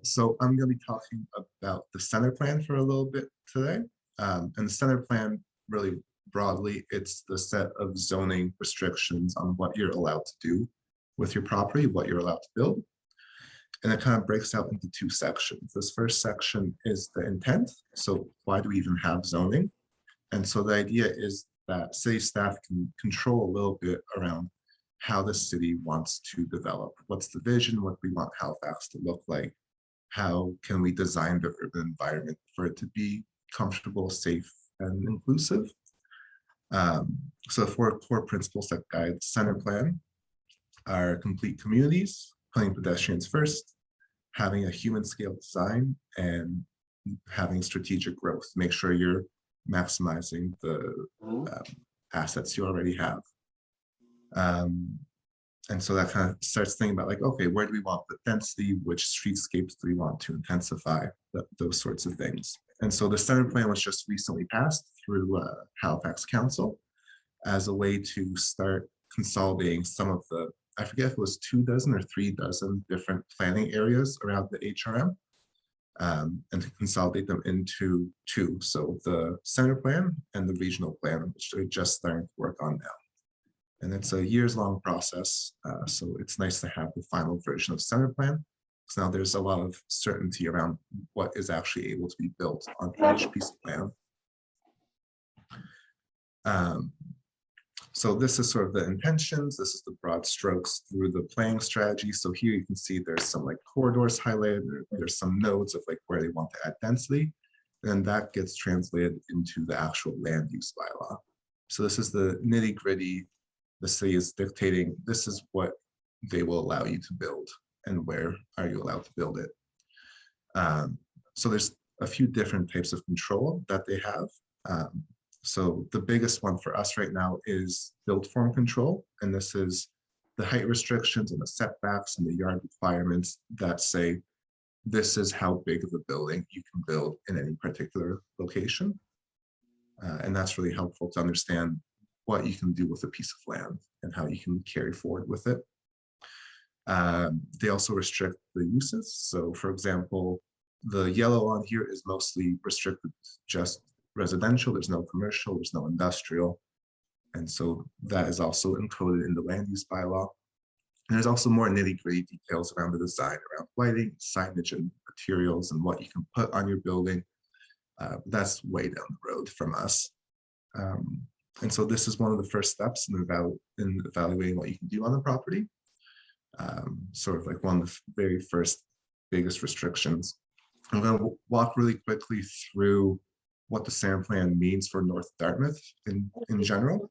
So I'm going to be talking about the center plan for a little bit today. And the center plan, really broadly, it's the set of zoning restrictions on what you're allowed to do with your property, what you're allowed to build. And it kind of breaks out into two sections. This first section is the intent. So why do we even have zoning? And so the idea is that city staff can control a little bit around how the city wants to develop. What's the vision? What we want Halifax to look like? How can we design the urban environment for it to be comfortable, safe, and inclusive? So the four core principles that guide the center plan are complete communities, putting pedestrians first, having a human scale design, and having strategic growth. Make sure you're maximizing the assets you already have. And so that kind of starts thinking about like, okay, where do we want the density? Which streetscapes do we want to intensify? Those sorts of things. And so the center plan was just recently passed through Halifax Council as a way to start consolidating some of the, I forget if it was 24 or 36 different planning areas around the HRM, and to consolidate them into two. So the center plan and the regional plan, which they're just starting to work on now. And it's a years-long process, so it's nice to have the final version of center plan. So now there's a lot of certainty around what is actually able to be built on each piece of land. So this is sort of the intentions. This is the broad strokes through the planning strategy. So here you can see there's some like corridors highlighted. There's some nodes of like where they want to add density. And that gets translated into the actual land use bylaw. So this is the nitty gritty. The city is dictating, this is what they will allow you to build and where are you allowed to build it. So there's a few different types of control that they have. So the biggest one for us right now is build form control. And this is the height restrictions and the setbacks and the yard requirements that say, this is how big of a building you can build in any particular location. And that's really helpful to understand what you can do with a piece of land and how you can carry forward with it. They also restrict the uses. So for example, the yellow on here is mostly restricted just residential. There's no commercial, there's no industrial. And so that is also encoded in the land use bylaw. And there's also more nitty-gritty details around the design, around lighting, signage, and materials, and what you can put on your building. That's way down the road from us. And so this is one of the first steps in evaluating what you can do on the property. Sort of like one of the very first biggest restrictions. I'm going to walk really quickly through what the center plan means for North Dartmouth in general.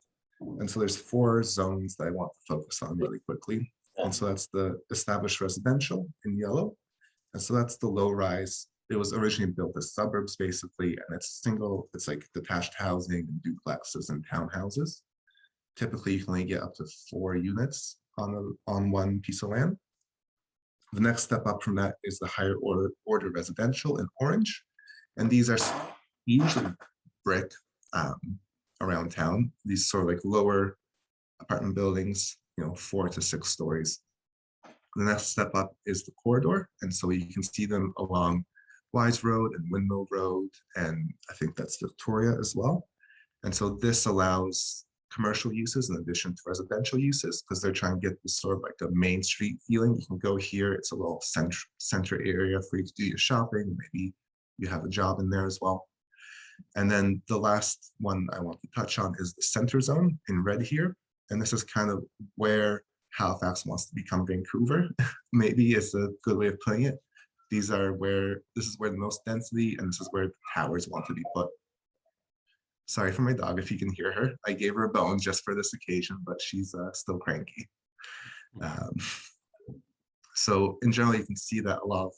And so there's 4 zones that I want to focus on really quickly. And so that's the established residential in yellow. And so that's the low rise. It was originally built as suburbs basically, and it's like detached housing and duplexes and townhouses. Typically you can only get up to 4 units on one piece of land. The next step up from that is the higher order residential in orange. And these are usually brick around town. These sort of like lower apartment buildings, 4 to 6 stories. The next step up is the corridor. And so you can see them along Wise Road and Windmill Road, and I think that's Victoria as well. And so this allows commercial uses in addition to residential uses, because they're trying to get this sort of like a main street feeling. You can go here, it's a little center area for you to do your shopping. Maybe you have a job in there as well. And then the last one I want to touch on is the center zone in red here. And this is kind of where Halifax wants to become Vancouver. Maybe it's a good way of putting it. This is where the most density, and this is where the towers want to be put. Sorry for my dog if you can hear her. I gave her a bone just for this occasion, but she's still cranky. So in general, you can see that a lot of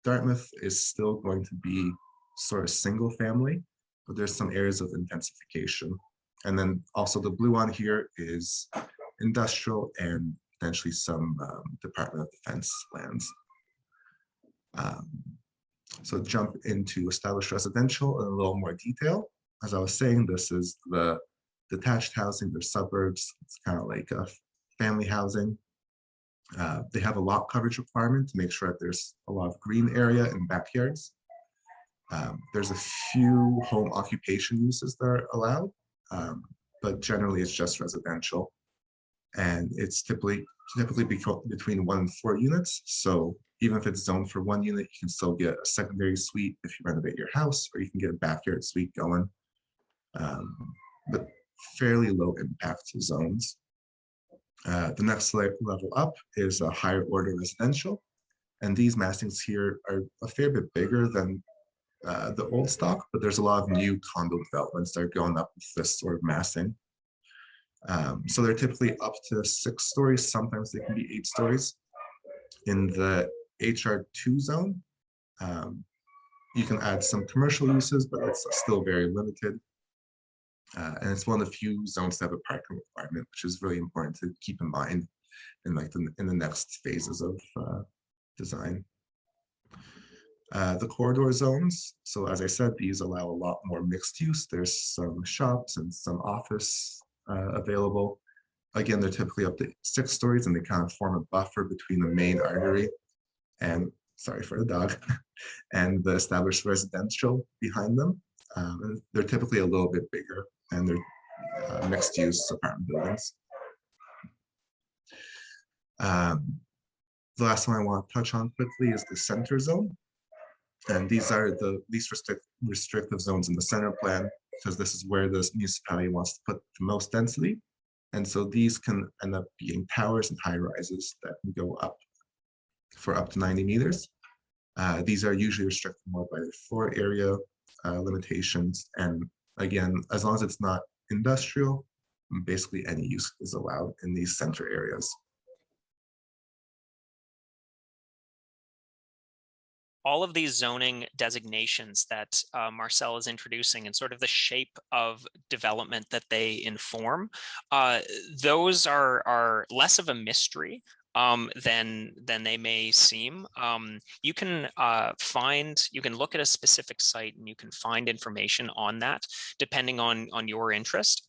Dartmouth is still going to be sort of single family, but there's some areas of intensification. And then also the blue on here is industrial and potentially some Department of Defense lands. So jump into established residential in a little more detail. As I was saying, this is the detached housing, they're suburbs. It's kind of like a family housing. They have a lot coverage requirement to make sure that there's a lot of green area in backyards. There's a few home occupation uses that are allowed, but generally it's just residential. And it's typically between 1 and 4 units. So even if it's zoned for 1 unit, you can still get a secondary suite if you renovate your house, or you can get a backyard suite going. But fairly low impact zones. The next level up is a higher order residential. And these massings here are a fair bit bigger than the old stock, but there's a lot of new condo developments that are going up with this sort of massing. So they're typically up to 6 stories. Sometimes they can be 8 stories. In the HR2 zone, you can add some commercial uses, but it's still very limited. And it's one of the few zones that have a parking requirement, which is really important to keep in mind in the next phases of design. The corridor zones, so as I said, these allow a lot more mixed use. There's some shops and some office available. Again, they're typically up to 6 stories, and they kind of form a buffer between the main artery and, sorry for the dog, and the established residential behind them. And they're typically a little bit bigger, and they're mixed use apartment buildings. The last one I want to touch on quickly is the center zone. And these are the least restrictive zones in the center plan, because this is where the municipality wants to put the most density. And so these can end up being towers and high rises that can go up for up to 90 meters. These are usually restricted more by their floor area limitations. And again, as long as it's not industrial, basically any use is allowed in these center areas. All of these zoning designations that Marcel is introducing and sort of the shape of development that they inform, those are less of a mystery than they may seem. You can look at a specific site and you can find information on that depending on your interest.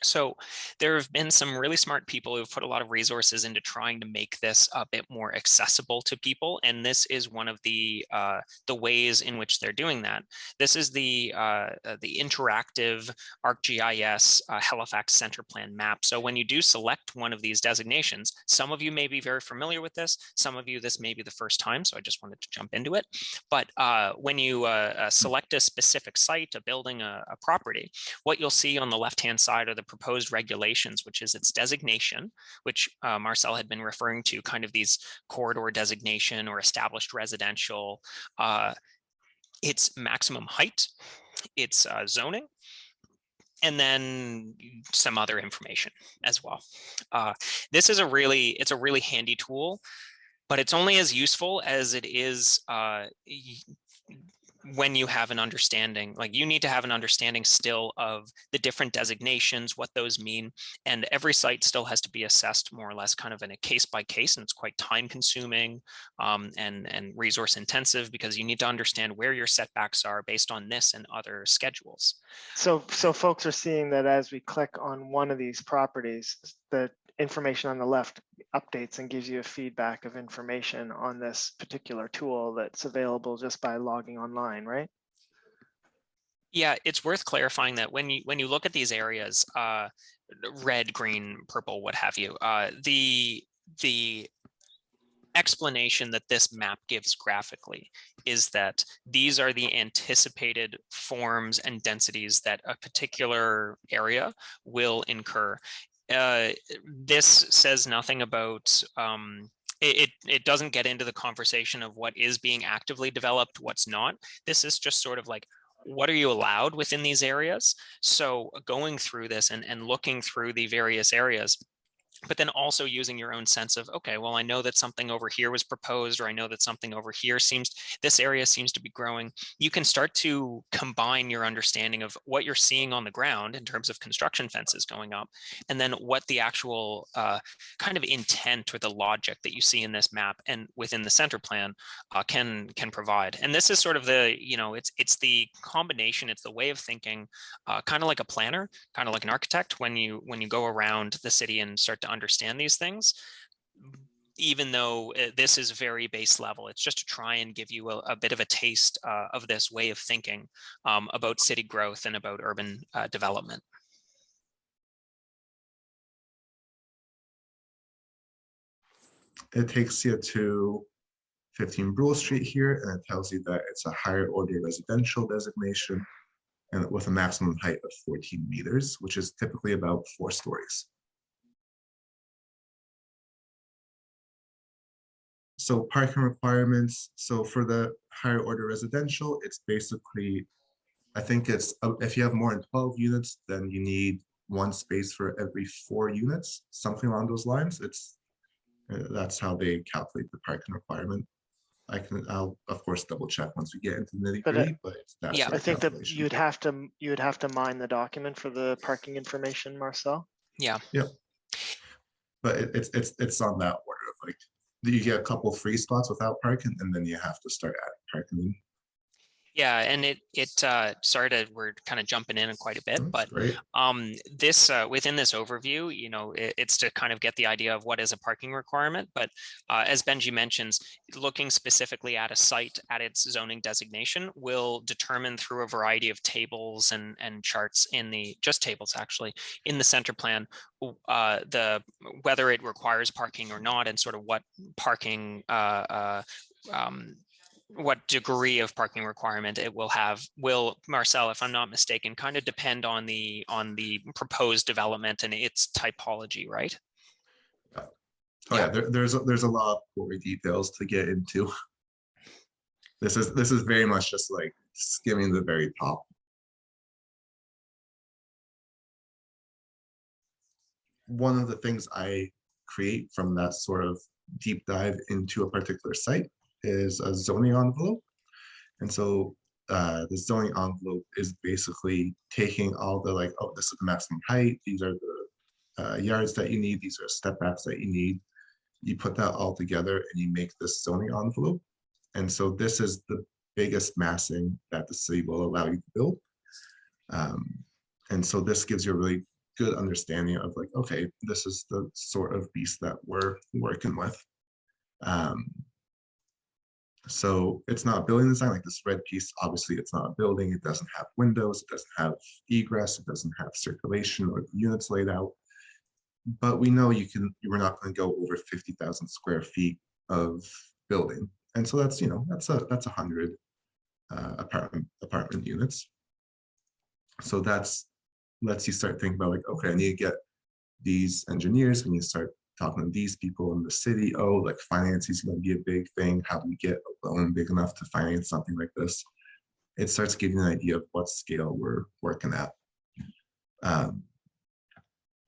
So there have been some really smart people who've put a lot of resources into trying to make this a bit more accessible to people, and this is one of the ways in which they're doing that. This is the interactive ArcGIS Halifax Centre Plan map. So when you do select one of these designations, some of you may be very familiar with this. Some of you, this may be the first time, so I just wanted to jump into it. But when you select a specific site, a building, a property, what you'll see on the left-hand side are the proposed regulations, which is its designation, which Marcel had been referring to, kind of these corridor designation or established residential, its maximum height, its zoning, and then some other information as well. This is it's a really handy tool, but it's only as useful as it is when you have an understanding. Like, you need to have an understanding still of the different designations, what those mean, and every site still has to be assessed more or less kind of in a case by case, and it's quite time consuming and resource intensive, because you need to understand where your setbacks are based on this and other schedules. So folks are seeing that as we click on one of these properties, the information on the left updates and gives you a feedback of information on this particular tool that's available just by logging online, right? Yeah, it's worth clarifying that when you look at these areas, red, green, purple, what have you, the explanation that this map gives graphically is that these are the anticipated forms and densities that a particular area will incur. This says nothing about it doesn't get into the conversation of what is being actively developed, what's not. This is just sort of like, what are you allowed within these areas? So going through this and looking through the various areas, but then also using your own sense of, okay, well, I know that something over here was proposed, or I know that something over here this area seems to be growing. You can start to combine your understanding of what you're seeing on the ground in terms of construction fences going up, and then what the actual kind of intent or the logic that you see in this map and within the center plan can provide. And this is sort of the, it's the combination, it's the way of thinking, kind of like a planner, kind of like an architect, when you go around the city and start to understand these things. even though this is very base level. It's just to try and give you a bit of a taste of this way of thinking about city growth and about urban development. It takes you to 15 Brule Street here, and it tells you that it's a higher order residential designation and with a maximum height of 14 meters, which is typically about 4 stories. So parking requirements. So for the higher order residential, it's basically, I think it's, if you have more than 12 units, then you need 1 space for every 4 units, something along those lines. That's how they calculate the parking requirement. I'll of course double check once we get into the nitty gritty, but it's that yeah, sort I of think that calculation. you would have to mine the document for the parking information, Marcel. Yeah. Yep. But it's on that order of like, you get a couple free spots without parking, and then you have to start adding parking in. Yeah, and we're kind of jumping in quite a bit, but great. this within this overview, you know, it's to kind of get the idea of what is a parking requirement. But as Benji mentions, looking specifically at a site at its zoning designation will determine through a variety of tables and charts in tables actually in the center plan, whether it requires parking or not, and sort of what parking what degree of parking requirement it will have will, Marcel, if I'm not mistaken, kind of depend on the proposed development and its typology, right? Yeah. Oh yeah, there's a lot of gory details to get into. This is very much just like skimming the very top. One of the things I create from that sort of deep dive into a particular site is a zoning envelope. And so the zoning envelope is basically taking all the like, oh, this is the maximum height, these are the yards that you need, these are step backs that you need. You put that all together and you make this zoning envelope. And so this is the biggest massing that the city will allow you to build. And so this gives you a really good understanding of like, okay, this is the sort of beast that we're working with. So it's not a building design like this red piece. Obviously, it's not a building. It doesn't have windows. It doesn't have egress. It doesn't have circulation or units laid out. But we know we're not going to go over 50,000 square feet of building, and so that's that's 100 apartment units. So that's lets you start thinking about like, okay, I need to get these engineers. When you start talking to these people in the city, oh, like financing is going to be a big thing. How do we get a loan big enough to finance something like this? It starts giving an idea of what scale we're working at.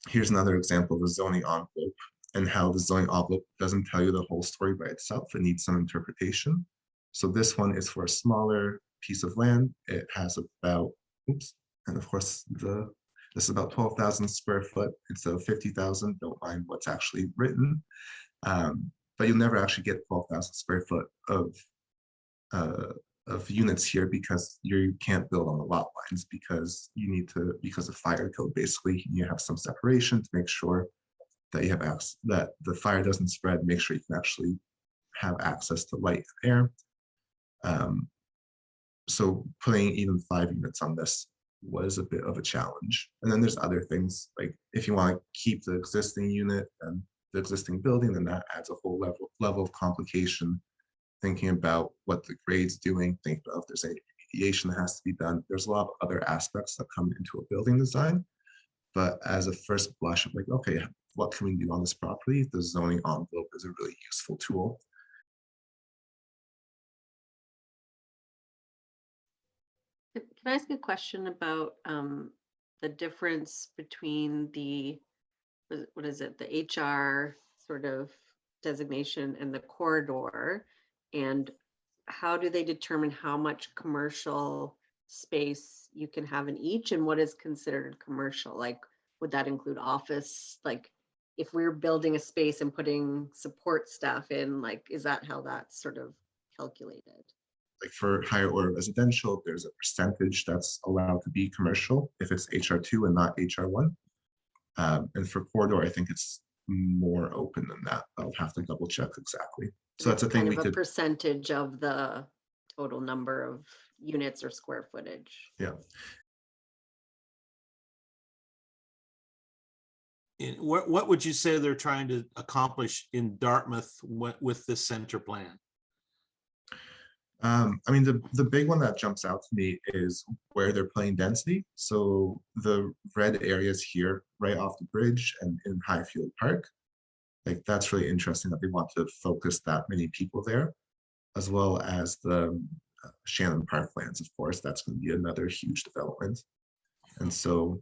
Here's another example of a zoning envelope and how the zoning envelope doesn't tell you the whole story by itself. It needs some interpretation. So this one is for a smaller piece of land. It has about, and of course this is about 12,000 square foot instead of 50,000. Don't mind what's actually written, but you'll never actually get 12,000 square foot of units here because you can't build on the lot lines because because of fire code. Basically, you have some separation to make sure that you have access, that the fire doesn't spread. Make sure you can actually have access to light and air. So putting even 5 units on this was a bit of a challenge. And then there's other things like if you want to keep the existing unit and the existing building, then that adds a whole level of complication. Thinking about what the grade's doing, thinking about if there's any remediation that has to be done. There's a lot of other aspects that come into a building design. But as a first blush of like, okay, what can we do on this property? The zoning envelope is a really useful tool. Can I ask a question about the difference between the, what is it, the HR sort of designation and the corridor, and how do they determine how much commercial space you can have in each, and what is considered commercial? Like, would that include office? Like, if we're building a space and putting support staff in, like, is that how that's sort of calculated? Like for higher order residential, there's a percentage that's allowed to be commercial if it's HR2 and not HR1. And for corridor, I think it's more open than that. I'll have to double check exactly. So that's a thing Kind we of a could, percentage of the total number of units or square footage. yeah. What would you say they're trying to accomplish in Dartmouth with this center plan? I mean, the big one that jumps out to me is where they're playing density. So the red areas here, right off the bridge and in Highfield Park, like that's really interesting that they want to focus that many people there, as well as the Shannon Park lands, of course. That's going to be another huge development. And so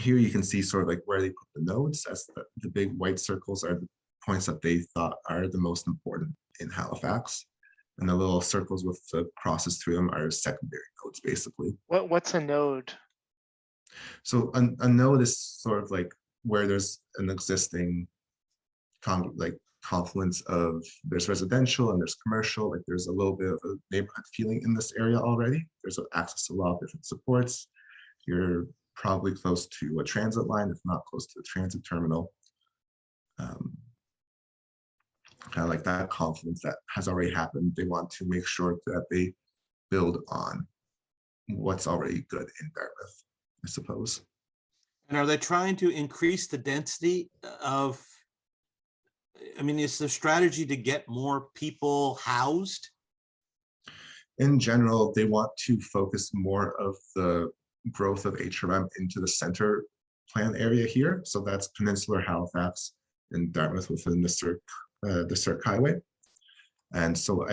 here you can see sort of like where they put the nodes, as the big white circles are the points that they thought are the most important in Halifax. And the little circles with the crosses through them are secondary nodes, basically. What's a node? So a node is sort of like where there's an existing confluence of there's residential and there's commercial. Like there's a little bit of a neighborhood feeling in this area already. There's access to a lot of different supports. You're probably close to a transit line, if not close to the transit terminal. Kind of like that confluence that has already happened. They want to make sure that they build on what's already good in Dartmouth, I suppose. And are they trying to increase the density of, I mean, is the strategy to get more people housed? In general, they want to focus more of the growth of HRM into the center plan area here. So that's Peninsular Halifax and Dartmouth within the Cirque Highway. And so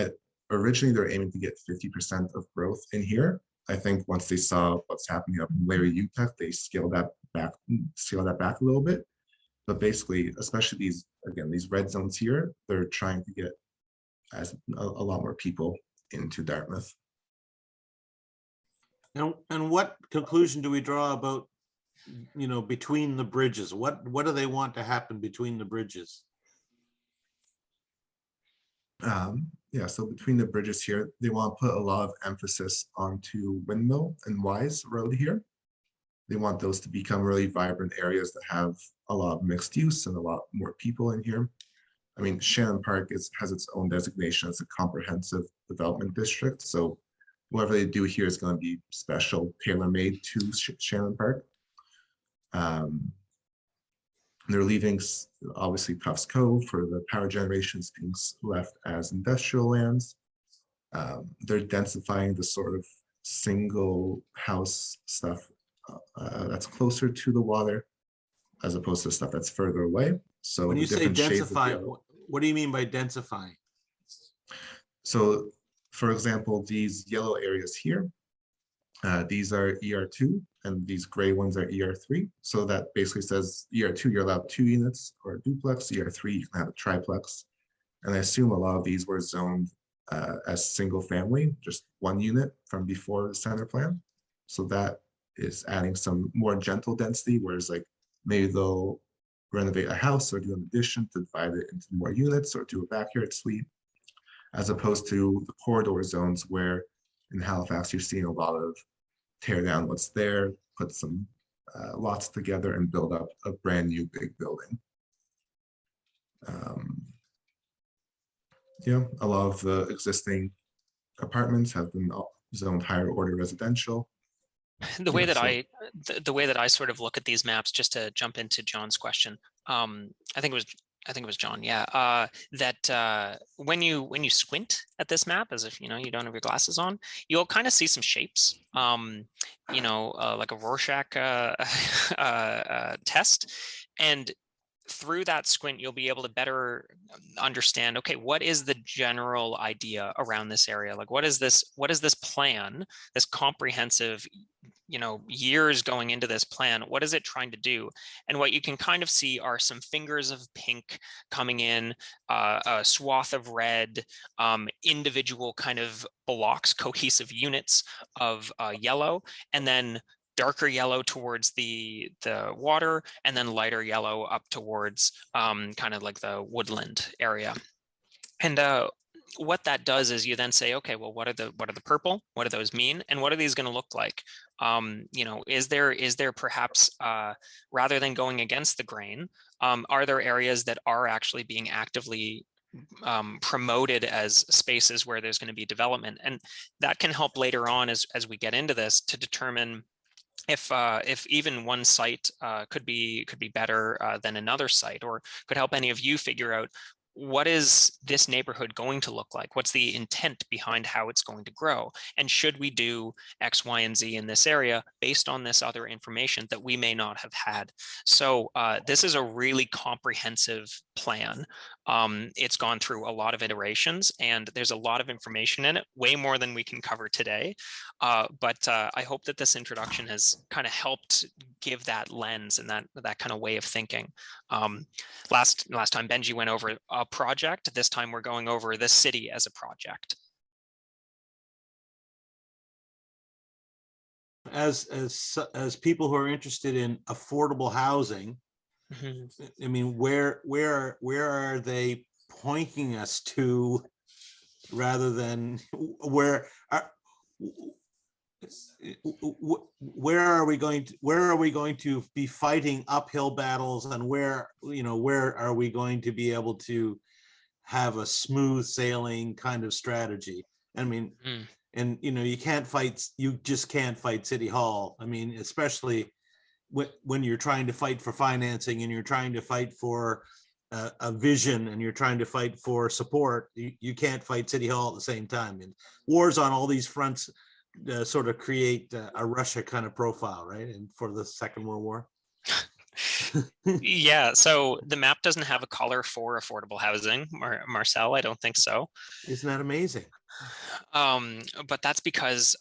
originally they're aiming to get 50% of growth in here. I think once they saw what's happening up in Larry UTEC, they scaled that back a little bit. But basically, especially these red zones here, they're trying to get a lot more people into Dartmouth. And what conclusion do we draw about, between the bridges? What do they want to happen between the bridges? Yeah, so between the bridges here, they want to put a lot of emphasis onto Windmill and Wise Road here. They want those to become really vibrant areas that have a lot of mixed use and a lot more people in here. I mean, Shannon Park has its own designation as a comprehensive development district. So whatever they do here is going to be special, tailor-made to Shannon Park. They're leaving, obviously, Puffs Cove for the power generations being left as industrial lands. They're densifying the sort of single house stuff that's closer to the water, as opposed to stuff that's further away. So when you say densify, what do you mean by densifying? So, for example, these yellow areas here, these are ER2, and these gray ones are ER3. So that basically says ER2, you're allowed 2 units or a duplex. ER3, you can have a triplex. And I assume a lot of these were zoned as single family, just 1 unit from before the center plan. So that is adding some more gentle density, whereas like maybe they'll renovate a house or do an addition to divide it into more units or do a backyard suite, as opposed to the corridor zones where in Halifax, you're seeing a lot of tear down what's there, put some lots together and build up a brand new big building. Yeah, a lot of the existing apartments have been zoned higher order residential. The way that the way that I sort of look at these maps, just to jump into John's question, I think it was John. Yeah, that when you squint at this map, as if you don't have your glasses on, you'll kind of see some shapes. Like a Rorschach test, and through that squint, you'll be able to better understand, okay, what is the general idea around this area? Like, what is this plan, this comprehensive, years going into this plan? What is it trying to do? And what you can kind of see are some fingers of pink coming in, a swath of red, individual kind of blocks, cohesive units of yellow, and then darker yellow towards the water, and then lighter yellow up towards kind of like the woodland area. And what that does is you then say, okay, well, what are the purple? What do those mean? And what are these going to look like? You know, is there perhaps rather than going against the grain, are there areas that are actually being actively promoted as spaces where there's going to be development? And that can help later on as we get into this to determine if even one site could be better than another site, or could help any of you figure out what is this neighborhood going to look like? What's the intent behind how it's going to grow? And should we do X, Y, and Z in this area based on this other information that we may not have had? So this is a really comprehensive plan. It's gone through a lot of iterations, and there's a lot of information in it, way more than we can cover today. But I hope that this introduction has kind of helped give that lens and that kind of way of thinking. Last time Benji went over a project. This time we're going over the city as a project. As people who are interested in affordable housing, I mean, where are they pointing us to, rather than where are we going to be fighting uphill battles, and where are we going to be able to have a smooth sailing kind of strategy? I mean, and you just can't fight City Hall. I mean, especially when you're trying to fight for financing, and you're trying to fight for a vision, and you're trying to fight for support. You can't fight City Hall at the same time. And wars on all these fronts sort of create a Russia kind of profile, right? And for the Second World War. Yeah, so the map doesn't have a color for affordable housing, Marcel. I don't think so. Isn't that amazing? But that's because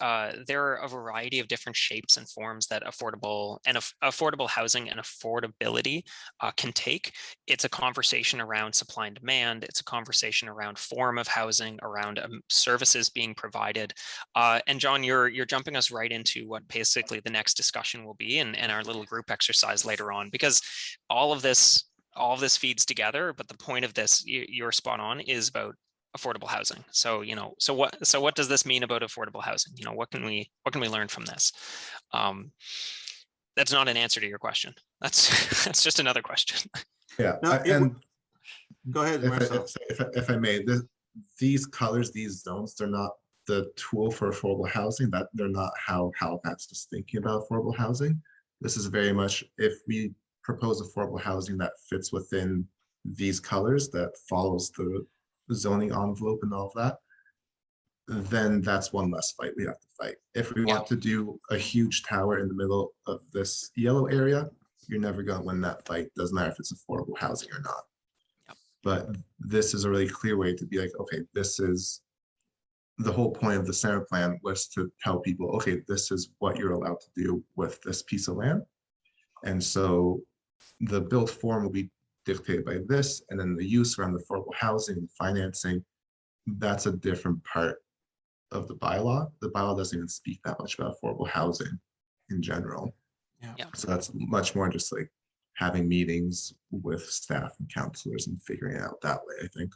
there are a variety of different shapes and forms that affordable housing and affordability can take. It's a conversation around supply and demand. It's a conversation around form of housing, around services being provided. And John, you're jumping us right into what basically the next discussion will be, and our little group exercise later on, because all of this feeds together. But the point of this, you're spot on, is about affordable housing. So, so what does this mean about affordable housing? What can we learn from this? That's not an answer to your question. That's just another question. Yeah, No, and go ahead, Marcel. if I may, these colors, these zones, they're not the tool for affordable housing. That they're not how Halifax is thinking about affordable housing. This is very much, if we propose affordable housing that fits within these colors, that follows the zoning envelope and all of that, then that's one less fight we have to fight. If we want to do a huge tower in the middle of this yellow area, you're never going to win that fight. Doesn't matter if it's affordable housing or not. But this is a really clear way to be like, okay, this is the whole point of the center plan, was to tell people, okay, this is what you're allowed to do with this piece of land. And so the built form will be dictated by this, and then the use around the affordable housing and financing, that's a different part of the bylaw. The bylaw doesn't even speak that much about affordable housing in general. Yeah. So that's much more just like having meetings with staff and counselors and figuring it out that way, I think.